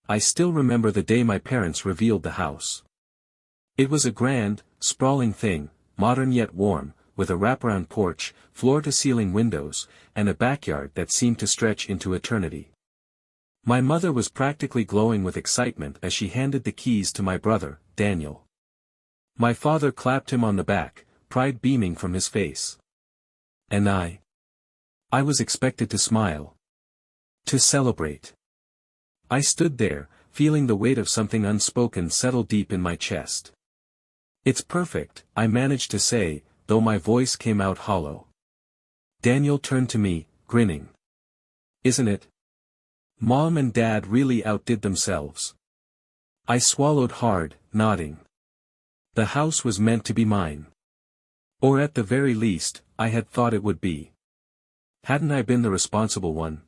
I still remember the day my parents revealed the house. It was a grand, sprawling thing, modern yet warm, with a wraparound porch, floor-to-ceiling windows, and a backyard that seemed to stretch into eternity. My mother was practically glowing with excitement as she handed the keys to my brother, Daniel. My father clapped him on the back, pride beaming from his face. And I was expected to smile. To celebrate. I stood there, feeling the weight of something unspoken settle deep in my chest. "It's perfect," I managed to say, though my voice came out hollow. Daniel turned to me, grinning. "Isn't it? Mom and Dad really outdid themselves." I swallowed hard, nodding. The house was meant to be mine. Or at the very least, I had thought it would be. Hadn't I been the responsible one?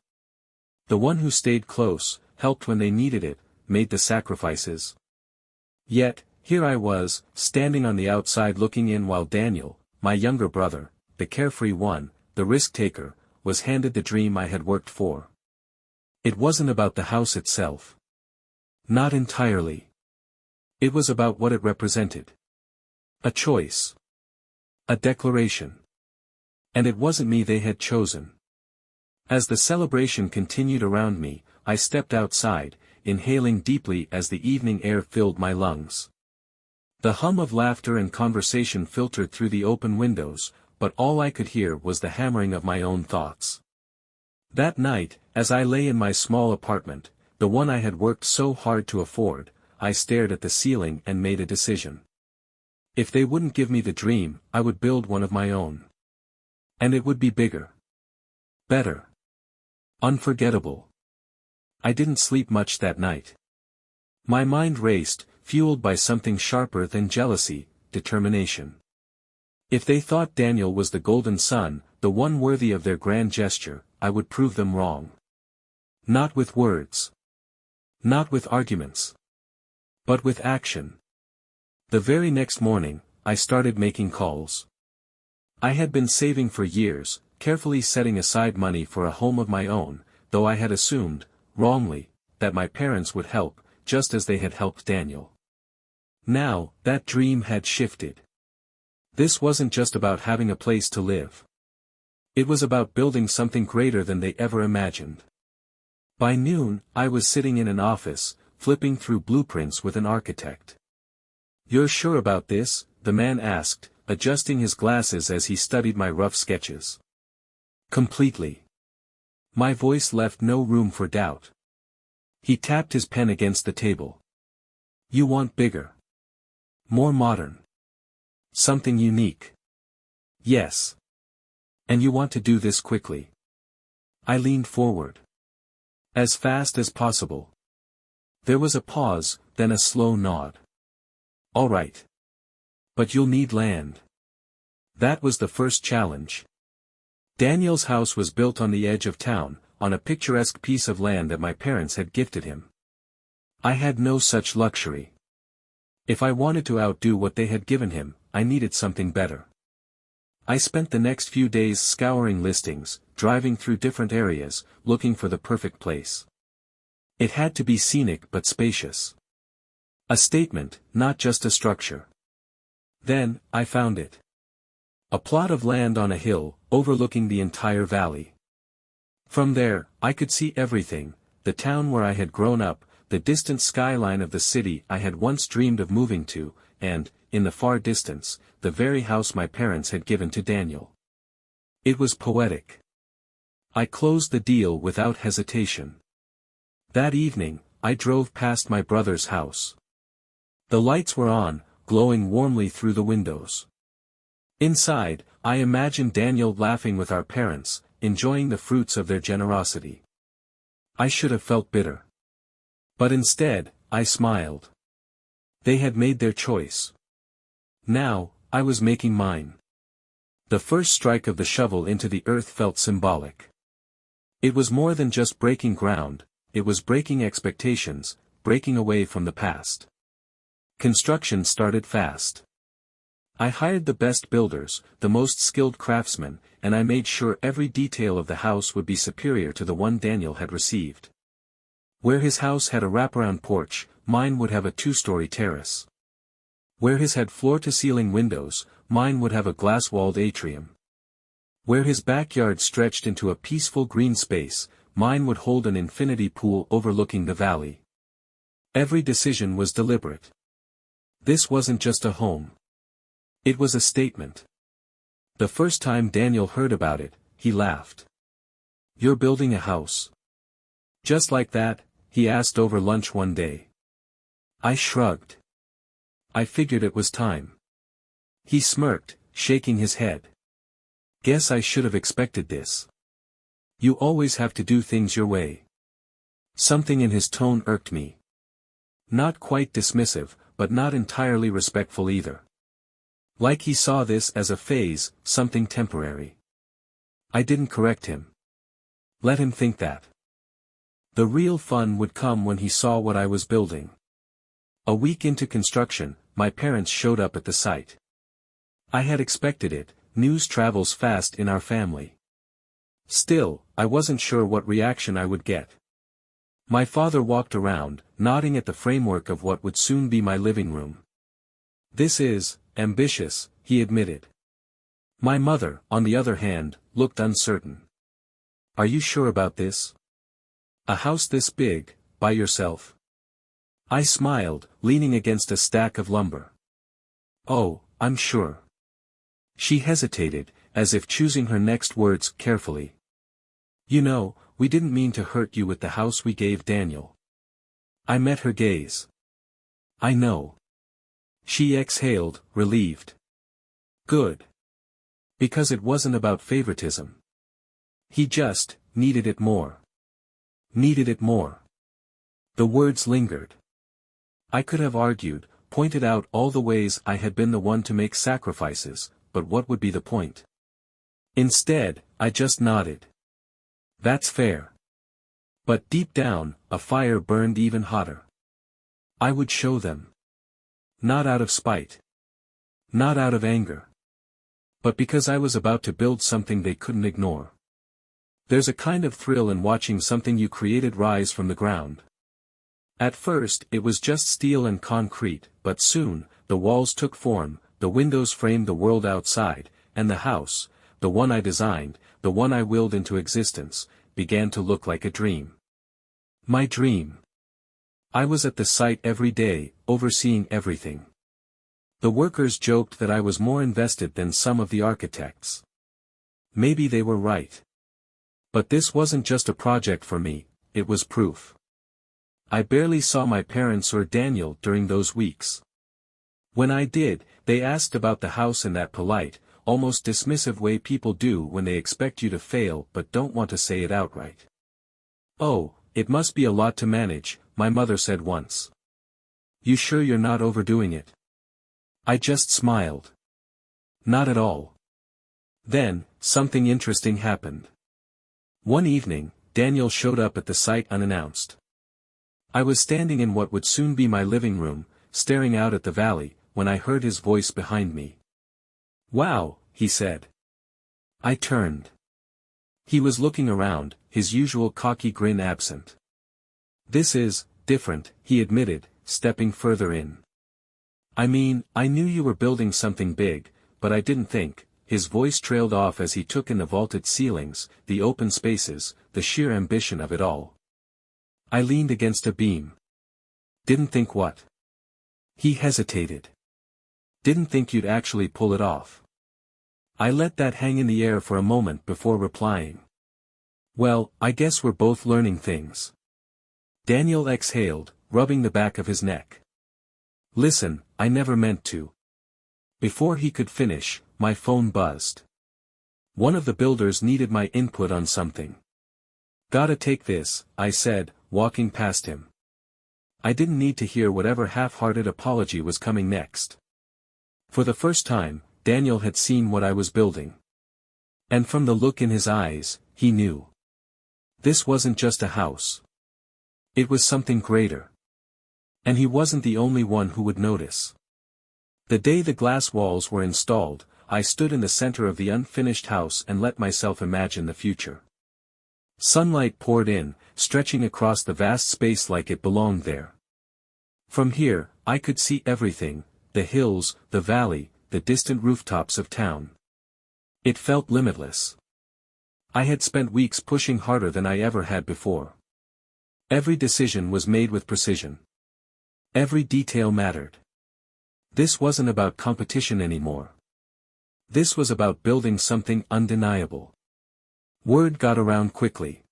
The one who stayed close, helped when they needed it, made the sacrifices. Yet, here I was, standing on the outside looking in while Daniel, my younger brother, the carefree one, the risk-taker, was handed the dream I had worked for. It wasn't about the house itself. Not entirely. It was about what it represented. A choice. A declaration. And it wasn't me they had chosen. As the celebration continued around me, I stepped outside, inhaling deeply as the evening air filled my lungs. The hum of laughter and conversation filtered through the open windows, but all I could hear was the hammering of my own thoughts. That night, as I lay in my small apartment, the one I had worked so hard to afford, I stared at the ceiling and made a decision. If they wouldn't give me the dream, I would build one of my own. And it would be bigger. Better. Unforgettable. I didn't sleep much that night. My mind raced, fueled by something sharper than jealousy, determination. If they thought Daniel was the golden son, the one worthy of their grand gesture, I would prove them wrong. Not with words. Not with arguments. But with action. The very next morning, I started making calls. I had been saving for years, carefully setting aside money for a home of my own, though I had assumed, wrongly, that my parents would help, just as they had helped Daniel. Now, that dream had shifted. This wasn't just about having a place to live. It was about building something greater than they ever imagined. By noon, I was sitting in an office, flipping through blueprints with an architect. "You're sure about this?" the man asked, adjusting his glasses as he studied my rough sketches. "Completely." My voice left no room for doubt. He tapped his pen against the table. "You want bigger. More modern. Something unique." "Yes. And you want to do this quickly." I leaned forward. "As fast as possible." There was a pause, then a slow nod. "All right. But you'll need land." That was the first challenge. Daniel's house was built on the edge of town, on a picturesque piece of land that my parents had gifted him. I had no such luxury. If I wanted to outdo what they had given him, I needed something better. I spent the next few days scouring listings, driving through different areas, looking for the perfect place. It had to be scenic but spacious. A statement, not just a structure. Then, I found it. A plot of land on a hill, overlooking the entire valley. From there, I could see everything, the town where I had grown up, the distant skyline of the city I had once dreamed of moving to, and, in the far distance, the very house my parents had given to Daniel. It was poetic. I closed the deal without hesitation. That evening, I drove past my brother's house. The lights were on, glowing warmly through the windows. Inside, I imagined Daniel laughing with our parents, enjoying the fruits of their generosity. I should have felt bitter. But instead, I smiled. They had made their choice. Now, I was making mine. The first strike of the shovel into the earth felt symbolic. It was more than just breaking ground, it was breaking expectations, breaking away from the past. Construction started fast. I hired the best builders, the most skilled craftsmen, and I made sure every detail of the house would be superior to the one Daniel had received. Where his house had a wraparound porch, mine would have a two-story terrace. Where his had floor-to-ceiling windows, mine would have a glass-walled atrium. Where his backyard stretched into a peaceful green space, mine would hold an infinity pool overlooking the valley. Every decision was deliberate. This wasn't just a home. It was a statement. The first time Daniel heard about it, he laughed. "You're building a house?" "Just like that?" he asked over lunch one day. I shrugged. I figured it was time. He smirked, shaking his head. "Guess I should have expected this. You always have to do things your way." Something in his tone irked me. Not quite dismissive, but not entirely respectful either. Like he saw this as a phase, something temporary. I didn't correct him. Let him think that. The real fun would come when he saw what I was building. A week into construction, my parents showed up at the site. I had expected it. News travels fast in our family. Still, I wasn't sure what reaction I would get. My father walked around, nodding at the framework of what would soon be my living room. "This is ambitious," he admitted. My mother, on the other hand, looked uncertain. "Are you sure about this? A house this big, by yourself?" I smiled, leaning against a stack of lumber. "Oh, I'm sure." She hesitated, as if choosing her next words carefully. "You know, we didn't mean to hurt you with the house we gave Daniel." I met her gaze. "I know." She exhaled, relieved. "Good. Because it wasn't about favoritism. He just needed it more. Needed it more." The words lingered. I could have argued, pointed out all the ways I had been the one to make sacrifices, but what would be the point? Instead, I just nodded. "That's fair." But deep down, a fire burned even hotter. I would show them. Not out of spite. Not out of anger. But because I was about to build something they couldn't ignore. There's a kind of thrill in watching something you created rise from the ground. At first, it was just steel and concrete, but soon, the walls took form, the windows framed the world outside, and the house, the one I designed, the one I willed into existence, began to look like a dream. My dream. I was at the site every day, overseeing everything. The workers joked that I was more invested than some of the architects. Maybe they were right. But this wasn't just a project for me, it was proof. I barely saw my parents or Daniel during those weeks. When I did, they asked about the house in that polite, almost dismissive way people do when they expect you to fail but don't want to say it outright. "Oh, it must be a lot to manage," my mother said once. "You sure you're not overdoing it?" I just smiled. Not at all. Then, something interesting happened. One evening, Daniel showed up at the site unannounced. I was standing in what would soon be my living room, staring out at the valley, when I heard his voice behind me. "Wow," he said. I turned. He was looking around, his usual cocky grin absent. "This is different," he admitted, stepping further in. "I mean, I knew you were building something big, but I didn't think." His voice trailed off as he took in the vaulted ceilings, the open spaces, the sheer ambition of it all. I leaned against a beam. "Didn't think what?" He hesitated. "Didn't think you'd actually pull it off." I let that hang in the air for a moment before replying. "Well, I guess we're both learning things." Daniel exhaled, rubbing the back of his neck. "Listen, I never meant to." Before he could finish, my phone buzzed. One of the builders needed my input on something. "Gotta take this," I said, walking past him. I didn't need to hear whatever half-hearted apology was coming next. For the first time, Daniel had seen what I was building. And from the look in his eyes, he knew. This wasn't just a house. It was something greater. And he wasn't the only one who would notice. The day the glass walls were installed, I stood in the center of the unfinished house and let myself imagine the future. Sunlight poured in, stretching across the vast space like it belonged there. From here, I could see everything, the hills, the valley, the distant rooftops of town. It felt limitless. I had spent weeks pushing harder than I ever had before. Every decision was made with precision. Every detail mattered. This wasn't about competition anymore. This was about building something undeniable. Word got around quickly.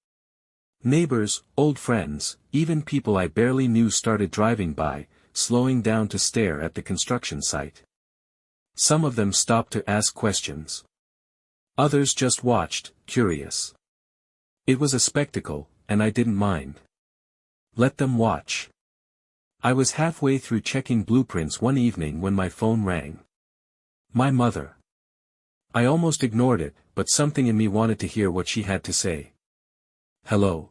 Neighbors, old friends, even people I barely knew started driving by, slowing down to stare at the construction site. Some of them stopped to ask questions. Others just watched, curious. It was a spectacle, and I didn't mind. Let them watch. I was halfway through checking blueprints one evening when my phone rang. My mother. I almost ignored it, but something in me wanted to hear what she had to say. Hello.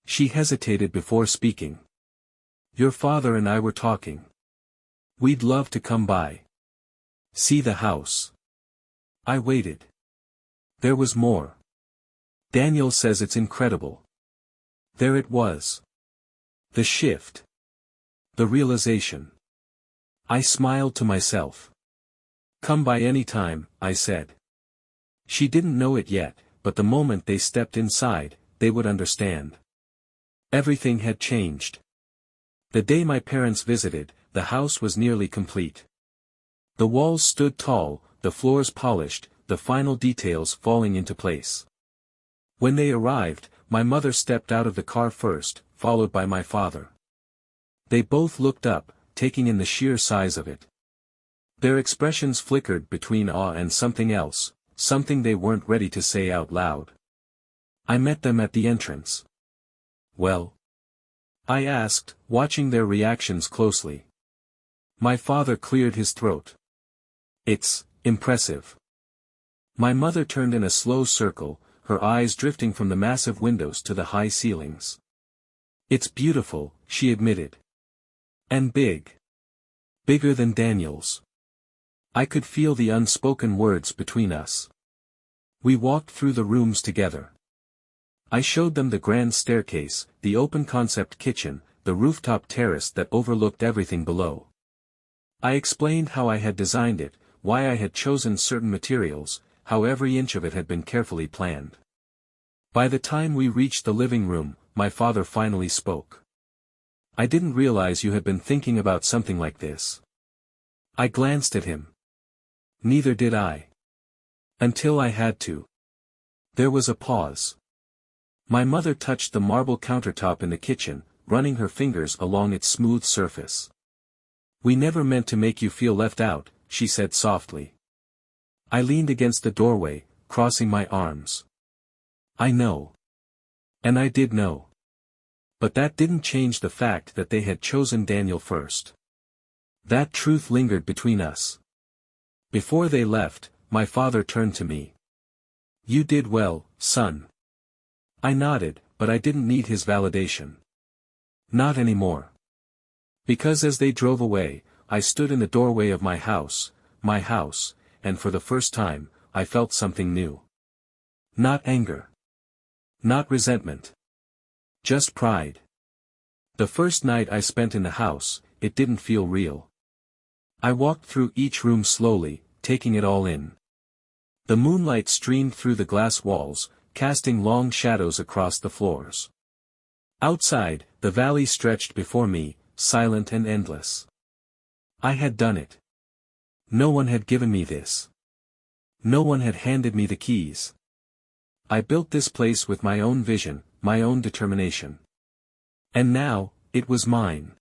She hesitated before speaking. Your father and I were talking. We'd love to come by. See the house. I waited. There was more. Daniel says it's incredible. There it was. The shift. The realization. I smiled to myself. Come by any time, I said. She didn't know it yet, but the moment they stepped inside, they would understand. Everything had changed. The day my parents visited, the house was nearly complete. The walls stood tall, the floors polished, the final details falling into place. When they arrived, my mother stepped out of the car first, followed by my father. They both looked up, taking in the sheer size of it. Their expressions flickered between awe and something else, something they weren't ready to say out loud. I met them at the entrance. Well? I asked, watching their reactions closely. My father cleared his throat. It's impressive. My mother turned in a slow circle, her eyes drifting from the massive windows to the high ceilings. It's beautiful, she admitted. And big. Bigger than Daniel's. I could feel the unspoken words between us. We walked through the rooms together. I showed them the grand staircase, the open-concept kitchen, the rooftop terrace that overlooked everything below. I explained how I had designed it, why I had chosen certain materials, how every inch of it had been carefully planned. By the time we reached the living room, my father finally spoke. I didn't realize you had been thinking about something like this. I glanced at him. Neither did I. Until I had to. There was a pause. My mother touched the marble countertop in the kitchen, running her fingers along its smooth surface. We never meant to make you feel left out, she said softly. I leaned against the doorway, crossing my arms. I know. And I did know. But that didn't change the fact that they had chosen Daniel first. That truth lingered between us. Before they left, my father turned to me. You did well, son. I nodded, but I didn't need his validation. Not anymore. Because as they drove away, I stood in the doorway of my house, and for the first time, I felt something new. Not anger. Not resentment. Just pride. The first night I spent in the house, it didn't feel real. I walked through each room slowly, taking it all in. The moonlight streamed through the glass walls, casting long shadows across the floors. Outside, the valley stretched before me, silent and endless. I had done it. No one had given me this. No one had handed me the keys. I built this place with my own vision, my own determination. And now, it was mine.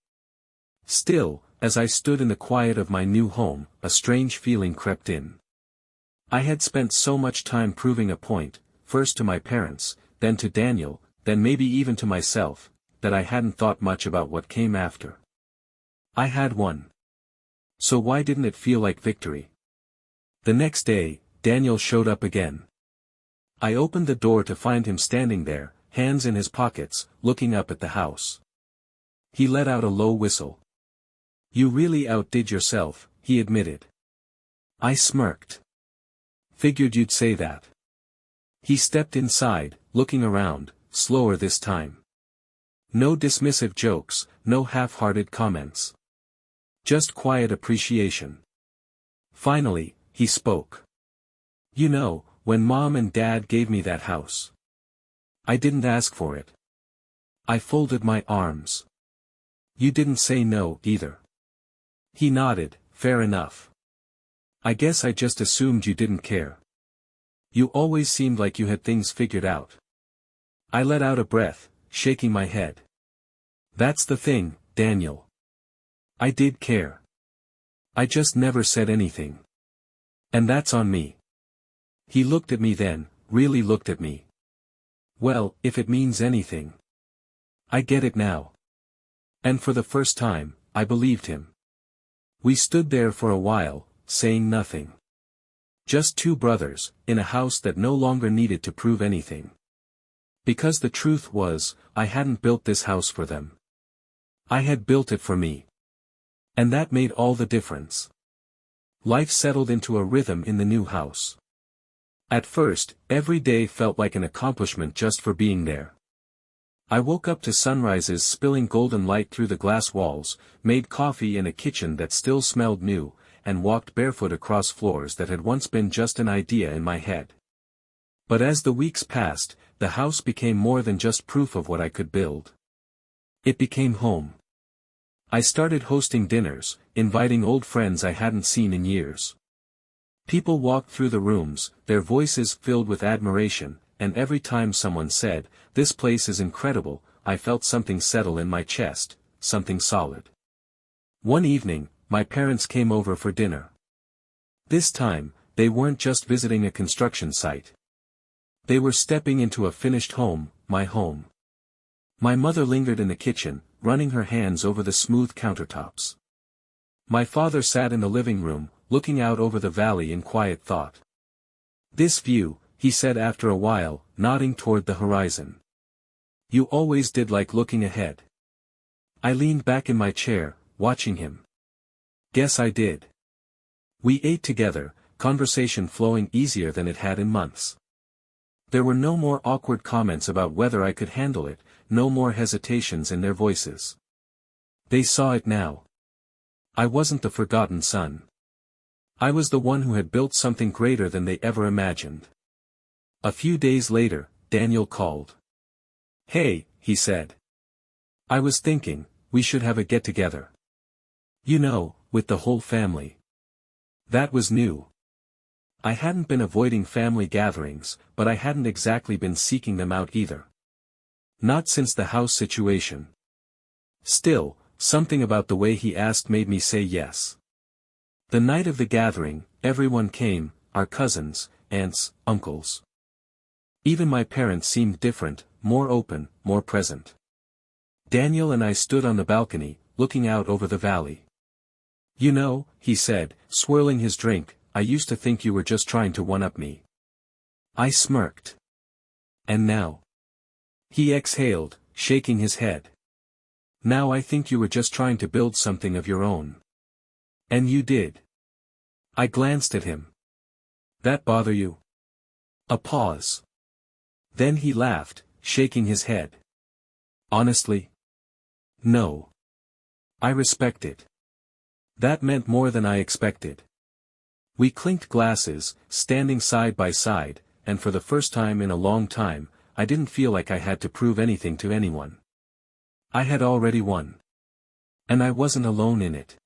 Still, as I stood in the quiet of my new home, a strange feeling crept in. I had spent so much time proving a point, first to my parents, then to Daniel, then maybe even to myself, that I hadn't thought much about what came after. I had won. So why didn't it feel like victory? The next day, Daniel showed up again. I opened the door to find him standing there, hands in his pockets, looking up at the house. He let out a low whistle. You really outdid yourself, he admitted. I smirked. Figured you'd say that. He stepped inside, looking around, slower this time. No dismissive jokes, no half-hearted comments. Just quiet appreciation. Finally, he spoke. You know, when Mom and Dad gave me that house, I didn't ask for it. I folded my arms. You didn't say no, either. He nodded, fair enough. I guess I just assumed you didn't care. You always seemed like you had things figured out. I let out a breath, shaking my head. That's the thing, Daniel. I did care. I just never said anything. And that's on me. He looked at me then, really looked at me. Well, if it means anything. I get it now. And for the first time, I believed him. We stood there for a while, saying nothing. Just two brothers, in a house that no longer needed to prove anything. Because the truth was, I hadn't built this house for them. I had built it for me. And that made all the difference. Life settled into a rhythm in the new house. At first, every day felt like an accomplishment just for being there. I woke up to sunrises spilling golden light through the glass walls, made coffee in a kitchen that still smelled new, and walked barefoot across floors that had once been just an idea in my head. But as the weeks passed, the house became more than just proof of what I could build. It became home. I started hosting dinners, inviting old friends I hadn't seen in years. People walked through the rooms, their voices filled with admiration, and every time someone said, "This place is incredible," I felt something settle in my chest, something solid. One evening, my parents came over for dinner. This time, they weren't just visiting a construction site. They were stepping into a finished home, my home. My mother lingered in the kitchen, running her hands over the smooth countertops. My father sat in the living room, looking out over the valley in quiet thought. "This view," he said after a while, nodding toward the horizon. "You always did like looking ahead." I leaned back in my chair, watching him. Guess I did. We ate together, conversation flowing easier than it had in months. There were no more awkward comments about whether I could handle it, no more hesitations in their voices. They saw it now. I wasn't the forgotten son. I was the one who had built something greater than they ever imagined. A few days later, Daniel called. "Hey," he said. "I was thinking, we should have a get-together. You know, with the whole family." That was new. I hadn't been avoiding family gatherings, but I hadn't exactly been seeking them out either. Not since the house situation. Still, something about the way he asked made me say yes. The night of the gathering, everyone came, our cousins, aunts, uncles. Even my parents seemed different, more open, more present. Daniel and I stood on the balcony, looking out over the valley. "You know," he said, swirling his drink, "I used to think you were just trying to one-up me." I smirked. "And now?" He exhaled, shaking his head. "Now I think you were just trying to build something of your own. And you did." I glanced at him. "That bother you?" A pause. Then he laughed, shaking his head. "Honestly? No. I respect it." That meant more than I expected. We clinked glasses, standing side by side, and for the first time in a long time, I didn't feel like I had to prove anything to anyone. I had already won. And I wasn't alone in it.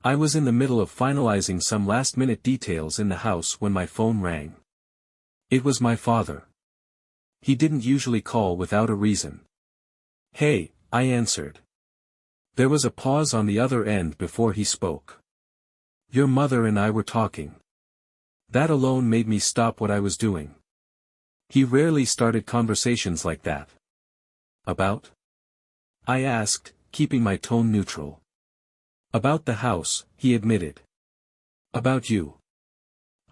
I was in the middle of finalizing some last-minute details in the house when my phone rang. It was my father. He didn't usually call without a reason. "Hey," I answered. There was a pause on the other end before he spoke. "Your mother and I were talking." That alone made me stop what I was doing. He rarely started conversations like that. "About?" I asked, keeping my tone neutral. "About the house," he admitted. "About you."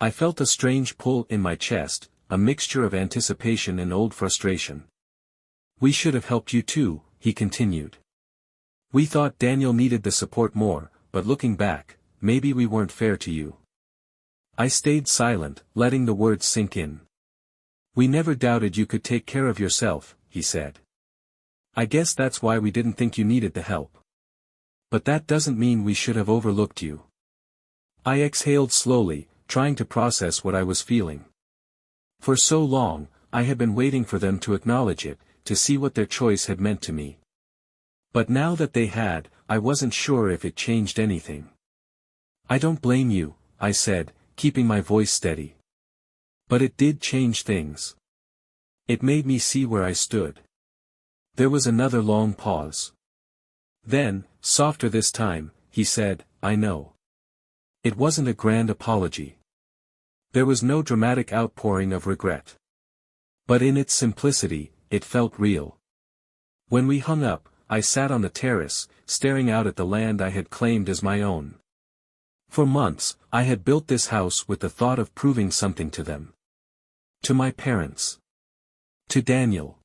I felt a strange pull in my chest, a mixture of anticipation and old frustration. "We should have helped you too," he continued. "We thought Daniel needed the support more, but looking back, maybe we weren't fair to you." I stayed silent, letting the words sink in. "We never doubted you could take care of yourself," he said. "I guess that's why we didn't think you needed the help. But that doesn't mean we should have overlooked you." I exhaled slowly, trying to process what I was feeling. For so long, I had been waiting for them to acknowledge it, to see what their choice had meant to me. But now that they had, I wasn't sure if it changed anything. "I don't blame you," I said, keeping my voice steady. "But it did change things. It made me see where I stood." There was another long pause. Then, softer this time, he said, "I know." It wasn't a grand apology. There was no dramatic outpouring of regret. But in its simplicity, it felt real. When we hung up, I sat on the terrace, staring out at the land I had claimed as my own. For months, I had built this house with the thought of proving something to them. To my parents. To Daniel.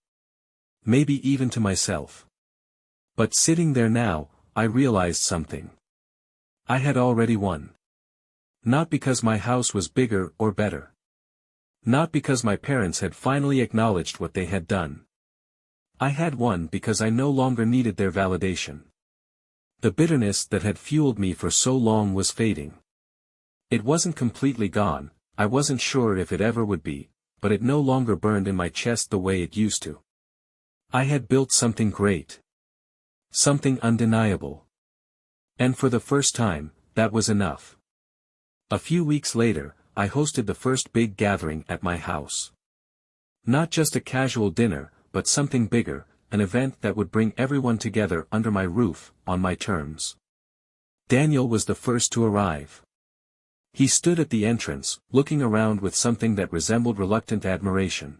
Maybe even to myself. But sitting there now, I realized something. I had already won. Not because my house was bigger or better. Not because my parents had finally acknowledged what they had done. I had won because I no longer needed their validation. The bitterness that had fueled me for so long was fading. It wasn't completely gone, I wasn't sure if it ever would be, but it no longer burned in my chest the way it used to. I had built something great. Something undeniable. And for the first time, that was enough. A few weeks later, I hosted the first big gathering at my house. Not just a casual dinner, but something bigger, an event that would bring everyone together under my roof, on my terms. Daniel was the first to arrive. He stood at the entrance, looking around with something that resembled reluctant admiration.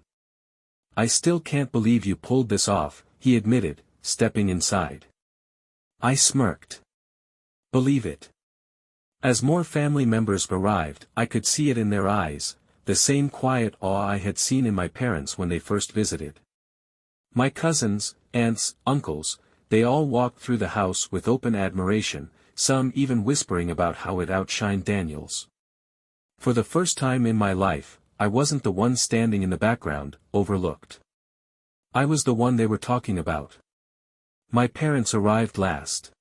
"I still can't believe you pulled this off," he admitted, stepping inside. I smirked. "Believe it." As more family members arrived, I could see it in their eyes, the same quiet awe I had seen in my parents when they first visited. My cousins, aunts, uncles, they all walked through the house with open admiration, some even whispering about how it outshined Daniel's. For the first time in my life, I wasn't the one standing in the background, overlooked. I was the one they were talking about. My parents arrived last.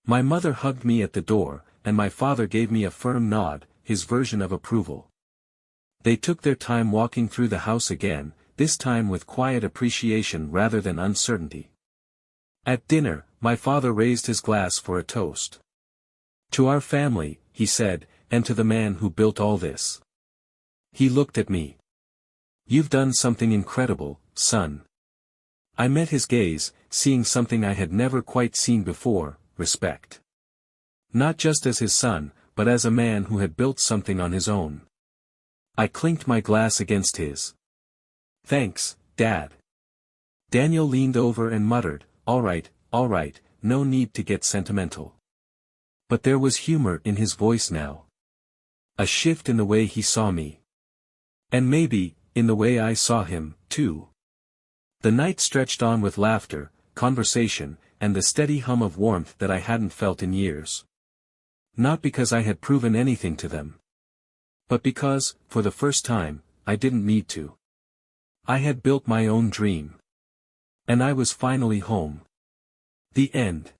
My mother hugged me at the door, and my father gave me a firm nod, his version of approval. They took their time walking through the house again, this time with quiet appreciation rather than uncertainty. At dinner, my father raised his glass for a toast. "To our family," he said, "and to the man who built all this." He looked at me. "You've done something incredible, son." I met his gaze, seeing something I had never quite seen before, respect. Not just as his son, but as a man who had built something on his own. I clinked my glass against his. "Thanks, Dad." Daniel leaned over and muttered, all right, no need to get sentimental." But there was humor in his voice now. A shift in the way he saw me. And maybe, in the way I saw him, too. The night stretched on with laughter, conversation, and the steady hum of warmth that I hadn't felt in years. Not because I had proven anything to them. But because, for the first time, I didn't need to. I had built my own dream. And I was finally home. The end.